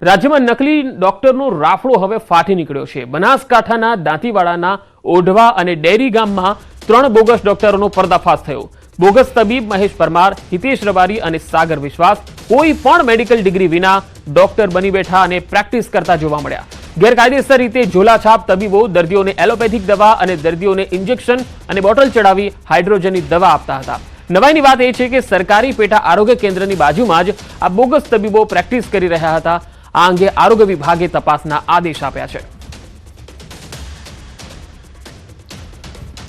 રાજ્યમાં નકલી ડોક્ટરનો રાફડો હવે ફાટી નીકળ્યો છે। બનાસકાંઠાના દાંતીવાડાના ઓઢવા અને ડેરી ગામમાં 3 બોગસ ડોક્ટરોનો પર્દાફાશ થયો। બોગસ તબીબ મહેશ પરમાર, હિતેશ રબારી અને સાગર વિશ્વાસ કોઈ પણ મેડિકલ ડિગ્રી વિના ડોક્ટર બની બેઠા અને પ્રેક્ટિસ કરતા જોવા મળ્યા। ગેરકાયદેસર રીતે ઝોલાછાપ તબીબો દર્દીઓને એલોપેથિક દવા અને દર્દીઓને ઇન્જેક્શન અને બોટલ ચડાવી હાઇડ્રોજનની દવા આપતા હતા। નવાઈની વાત એ છે કે સરકારી પેટા આરોગ્ય કેન્દ્રની બાજુમાં જ આ બોગસ તબીબો પ્રેક્ટિસ કરી રહ્યા હતા। આ અંગે આરોગ્ય વિભાગે તપાસના આદેશ આપ્યા છે।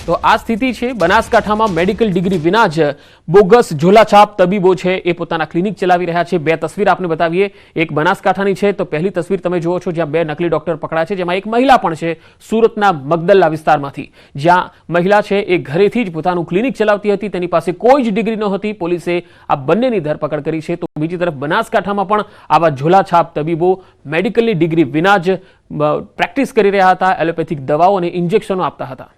તો આ સ્થિતિ છે। બનાસકાંઠામાં મેડિકલ ડિગ્રી વિના જ બોગસ ઝોલાછાપ તબીબો છે એ પોતાના ક્લિનિક ચલાવી રહ્યા છે। 2 તસવીર આપને બતાવીએ। એક બનાસકાંઠાની છે તો પહેલી તસવીર તમે જુઓ છો જ્યાં 2 નકલી ડોક્ટર પકડાયા છે, જેમાં એક મહિલા પણ છે સુરતના મગદલ્લા વિસ્તારમાંથી, જ્યાં મહિલા છે એ ઘરેથી જ પોતાનું ક્લિનિક ચલાવતી હતી। તેની પાસે કોઈ જ ડિગ્રી નહોતી। પોલીસે આ બંનેની ધરપકડ કરી છે। તો બીજી તરફ બનાસકાંઠામાં પણ આવા ઝોલાછાપ તબીબો મેડિકલની ડિગ્રી વિના જ પ્રેક્ટિસ કરી રહ્યા હતા, એલોપેથિક દવાઓ અને ઇન્જેક્શનો આપતા હતા।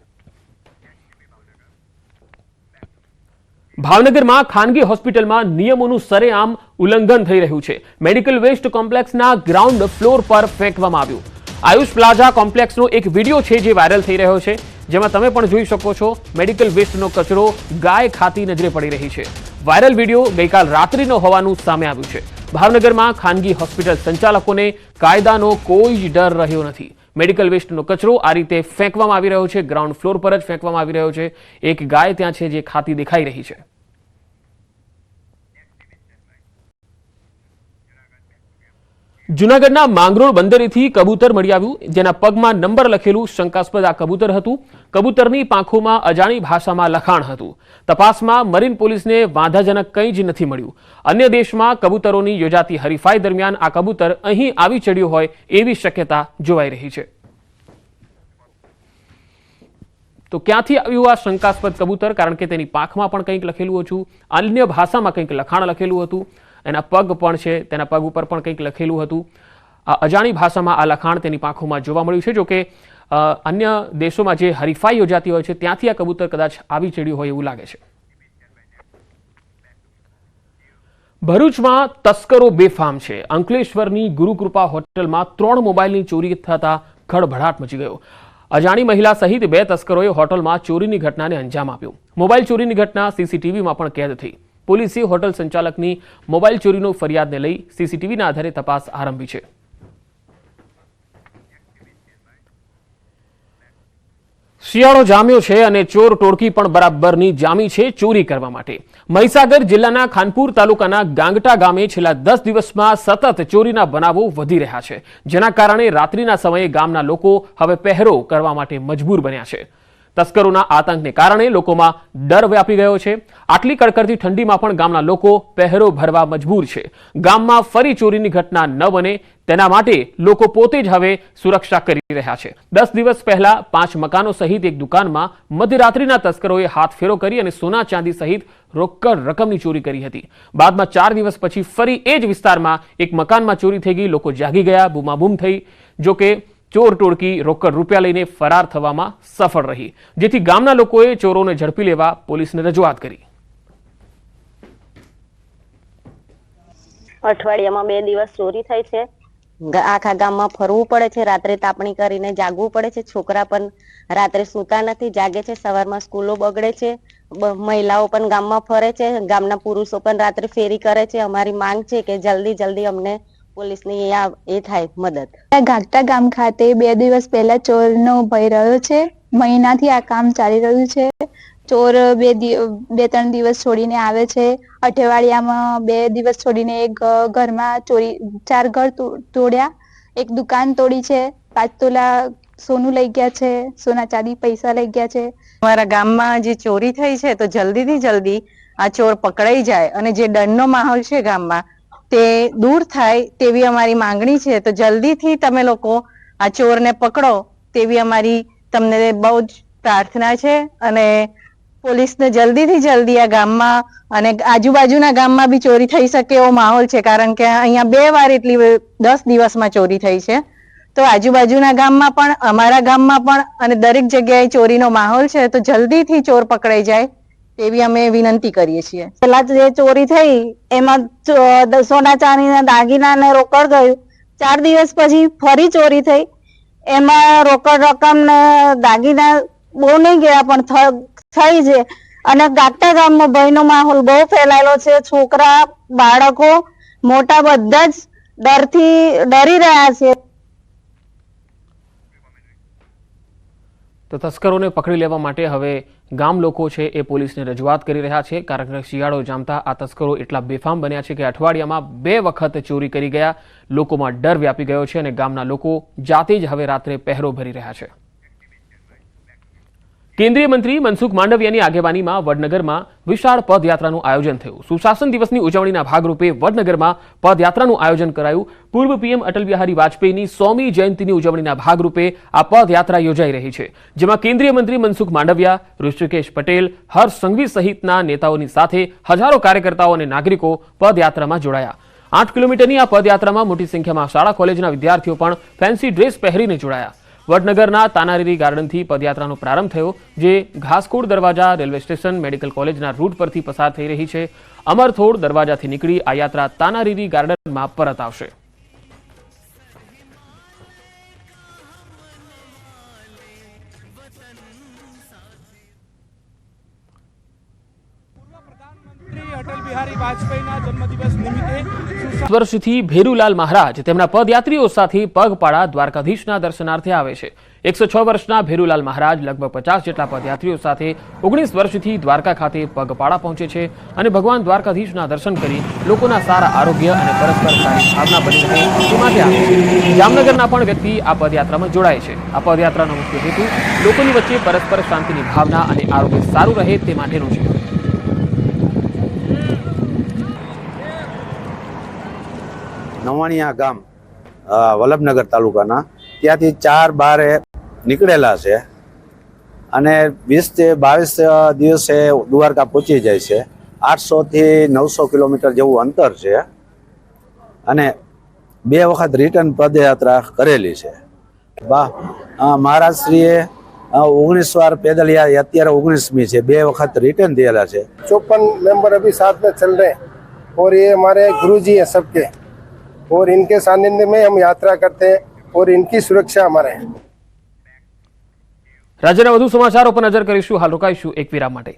ભાવનગરમાં ખાનગી હોસ્પિટલમાં નિયમોનું સરેઆમ ઉલ્લંઘન થઈ રહ્યું છે। મેડિકલ વેસ્ટ કોમ્પ્લેક્સના ગ્રાઉન્ડ ફ્લોર પર ફેંકવામાં આવ્યું। આયુષ પ્લાઝા કોમ્પ્લેક્સનો એક વિડીયો છે જે વાયરલ થઈ રહ્યો છે, જેમાં તમે પણ જોઈ શકો છો મેડિકલ વેસ્ટનો કચરો ગાય ખાતી નજરે પડી રહી છે। વાયરલ વિડીયો ગઈકાલ રાત્રિનો હોવાનું સામે આવ્યું છે। ભાવનગરમાં ખાનગી હોસ્પિટલ સંચાલકોને કાયદાનો કોઈ જ ડર રહ્યો નથી। મેડિકલ વેસ્ટનો કચરો આ રીતે ફેંકવામાં આવી રહ્યો છે, ગ્રાઉન્ડ ફ્લોર પર જ ફેંકવામાં આવી રહ્યો છે। એક ગાય ત્યાં છે જે ખાતી દેખાઈ રહી છે। જૂનાગઢના માંગરોળ બંદરેથી કબૂતર મળી આવ્યું, જેના પગમાં નંબર લખેલું શંકાસ્પદ આ કબૂતર હતું। કબૂતરની પાંખોમાં અજાણી ભાષામાં લખાણ હતું। તપાસમાં મરીન પોલીસને વાંધાજનક કંઈ જ નથી મળ્યું। અન્ય દેશમાં કબૂતરોની યોજાતી હરીફાઈ દરમિયાન આ કબૂતર અહીં આવી ચડ્યું હોય એવી શક્યતા જોવાઈ રહી છે। તો ક્યાંથી આવ્યું આ શંકાસ્પદ કબૂતર? કારણ કે તેની પાંખમાં પણ કંઈક લખેલું હતું, અન્ય ભાષામાં કંઈક લખાણ લખેલું હતું, એના પગ પણ છે, તેના પગ ઉપર પણ કંઈક લખેલું હતું। આ અજાણી ભાષામાં આ લખાણ તેની પાંખોમાં જોવા મળ્યું છે। જોકે અન્ય દેશોમાં જે હરીફાઈ યોજાતી હોય છે ત્યાંથી આ કબૂતર કદાચ આવી ચડ્યું હોય એવું લાગે છે। ભરૂચમાં તસ્કરો બેફામ છે। અંકલેશ્વરની ગુરુકૃપા હોટલમાં 3 મોબાઈલની ચોરી થતા ખળભળાટ મચી ગયો। અજાણી મહિલા સહિત 2 તસ્કરોએ હોટલમાં ચોરીની ઘટનાને અંજામ આપ્યો। મોબાઈલ ચોરીની ઘટના સીસીટીવીમાં પણ કેદ થઈ। પોલીસે હોટલ સંચાલકની મોબાઈલ ચોરીનો ફરિયાદને લઈ સીસીટીવીના આધારે તપાસ આરંભી છે। શિયાળો જામ્યો છે અને ચોર ટોળકી પણ બરાબરની જામી છે ચોરી કરવા માટે। મહીસાગર જિલ્લાના ખાનપુર તાલુકાના ગાંગટા ગામે છેલ્લા 10 દિવસમાં સતત ચોરીના બનાવો વધી રહ્યા છે, જેના કારણે રાત્રિના સમયે ગામના લોકો હવે પહેરો કરવા માટે મજબૂર બન્યા છે। તસ્કરોના આતંકને કારણે લોકોમાં ડર વ્યાપી ગયો છે। આટલી કડકડતી ઠંડીમાં પણ ગામના લોકો પહેરો ભરવા મજબૂર છે। ગામમાં ફરી ચોરીની ઘટના ન બને તેના માટે લોકો પોતે જ હવે સુરક્ષા કરી રહ્યા છે। 10 દિવસ પહેલા 5 મકાનો સહિત એક દુકાનમાં મધ્યરાત્રિના તસ્કરોએ હાથફેરો કરી અને સોના ચાંદી સહિત રોકડ રકમની ચોરી કરી હતી। બાદમાં 4 દિવસ પછી ફરી એ જ વિસ્તારમાં એક મકાનમાં ચોરી થઈ ગઈ। લોકો જાગી ગયા, બૂમાબૂમ થઈ। જોકે ચોર ટોળકી રોકડ રૂપિયા લઈને ફરાર થવામાં સફળ રહી, જેથી ગામના લોકોએ ચોરોને ઝડપી લેવા પોલીસને રજૂઆત કરી। અઠવાડિયામાં 2 દિવસ ચોરી થઈ છે। આખા ગામમાં ફરવું પડે છે, રાત્રે તાપણી કરીને જાગવું પડે છે। છોકરા પણ રાત્રે સૂતા નથી, જાગે છે। સવારમાં સ્કૂલો બગડે છે। મહિલાઓ પણ ગામમાં ફરે છે, ગામના પુરુષો પણ રાત્રે ફેરી કરે છે। અમારી માંગ છે કે જલ્દી અમને પોલીસની એ થાય મદદ। ગાગટા ગામ ખાતે 2 દિવસ પહેલા ચોરનો ભય રહ્યો છે। મહિનાથી આ કામ ચાલી રહ્યું છે। ચોર 2-3 દિવસ છોડીને આવે છે। અઠવાડિયામાં 2 દિવસ છોડીને એક ઘરમાં ચોરી 4 ઘર તોડ્યા, એક દુકાન તોડી છે। 5 તોલા સોનું લઈ ગયા છે, સોના ચાંદી પૈસા લઈ ગયા છે। અમારા ગામમાં જે ચોરી થઈ છે તો જલ્દીથી જલ્દી આ ચોર પકડાઈ જાય અને જે ડરનો માહોલ છે ગામમાં તે દૂર થાય તેવી અમારી માંગણી છે। તો જલ્દીથી તમે લોકો આ ચોરને પકડો તેવી અમારી તમને બહુ જ પ્રાર્થના છે। અને પોલીસને જલ્દીથી જલ્દી આ ગામમાં અને આજુબાજુના ગામમાં બી ચોરી થઈ શકે એવો માહોલ છે, કારણ કે અહીંયા 2 વાર એટલી 10 દિવસમાં ચોરી થઈ છે। તો આજુબાજુના ગામમાં પણ અમારા ગામમાં પણ અને દરેક જગ્યાએ ચોરીનો માહોલ છે। તો જલ્દીથી ચોર પકડાઈ જાય તેવી અમે વિનંતી કરીએ છીએ। પહેલા જે ચોરી થઈ એમાં સોના ચાંદીના દાગીના ને રોકડ ગયું, 4 દિવસ પછી ફરી ચોરી થઈ. એમાં રોકડ રકમ ને દાગીના બહુ નહીં ગયા પણ થઈ છે. અને ગાગટા ગામમાં ભયનો માહોલ બહુ ફેલાયેલો છે. છોકરા, બાળકો, મોટા બધા જ ડરી રહ્યા છે. તો તસ્કરોને પકડી લેવા માટે હવે ગામ લોકો છે એ પોલીસને રજૂઆત કરી રહ્યા છે, કારણ કે શિયાળો જામતા આ તસ્કરો એટલા બેફામ બન્યા છે કે અઠવાડિયામાં 2 વખત ચોરી કરી ગયા. લોકોમાં ડર વ્યાપી ગયો છે અને ગામના લોકો જાતે જ હવે રાત્રે પહેરો ભરી રહ્યા છે. કેન્દ્રીય મંત્રી મનસુખ માંડવિયાની આગેવાનીમાં વડનગરમાં વિશાળ પદયાત્રાનું આયોજન થયું. સુશાસન દિવસની ઉજવણીના ભાગરૂપે વડનગરમાં પદયાત્રાનું આયોજન કરાયું. પૂર્વ પીએમ અટલ બિહારી વાજપેયીની 100મી જયંતિની ઉજવણીના ભાગરૂપે આ પદયાત્રા યોજાઈ રહી છે, જેમાં કેન્દ્રીય મંત્રી મનસુખ માંડવિયા, ઋષિકેશ પટેલ, હર્ષ સંઘવી સહિતના નેતાઓની સાથે હજારો કાર્યકર્તાઓ અને નાગરિકો પદયાત્રામાં જોડાયા. 8 કિલોમીટરની આ પદયાત્રામાં મોટી સંખ્યામાં શાળા કોલેજના વિદ્યાર્થીઓ પણ ફેન્સી ડ્રેસ પહેરીને જોડાયા. વડનગરના તાનારીરી ગાર્ડનથી પદયાત્રાનો પ્રારંભ થયો, જે ઘાસકોડ દરવાજા, રેલવે સ્ટેશન, મેડિકલ કોલેજના રૂટ પરથી પસાર થઈ રહી છે. અમરથોડ દરવાજાથી નીકળી આ યાત્રા તાનારીરી ગાર્ડનમાં પરત આવશે. અટલ બિહારી વાજપેયીના જન્મદિવસ નિમિત્તે વર્ષથી ભેરુલાલ મહારાજ તેમના પદયાત્રીઓ સાથે પગપાળા દ્વારકાધીશના દર્શનાર્થે આવે છે. 106 વર્ષના ભેરુલાલ મહારાજ લગભગ 50 જેટલા પદયાત્રીઓ સાથે 19 વર્ષથી દ્વારકા ખાતે પગપાળા પહોંચે છે અને ભગવાન દ્વારકાધીશના દર્શન કરી લોકોના સારા આરોગ્ય અને પરસ્પર સારી ભાવના બની રહે તે માટે આવે છે. જામનગરના પણ વ્યક્તિ આ પદયાત્રામાં જોડાય છે. આ પદયાત્રાનો મુખ્ય હેતુ લોકોની વચ્ચે પરસ્પર શાંતિની ભાવના અને આરોગ્ય સારું રહે તે માટેનો છે. નવાણિયા ગામ વલ્લભનગર તાલુકાના ત્યાંથી 4/12 નીકળેલા છે અને 20 થી 22 દિવસે દ્વારકા પહોંચી જાય છે. 800 થી 900 કિલોમીટર જેવું અંતર છે અને 2 વખત રિટર્ન પદયાત્રા કરેલી છે. મહારાજશ્રીએ 19 વાર પેદલ યાત્રા, અત્યારે 19મી છે. 2 વખત રિટર્ન दिया છે. 54 मेंबर अभी साथ में चल रहे हैं और ये हमारे गुरुजी हैं सबके, और इनके सानिध्य में हम यात्रा करते हैं और इनकी सुरक्षा हमारे हैं. રાજ્યના વધુ સમાચારો પર નજર કરીશું. હાલ રોકાઈશું એક વિરામ માટે.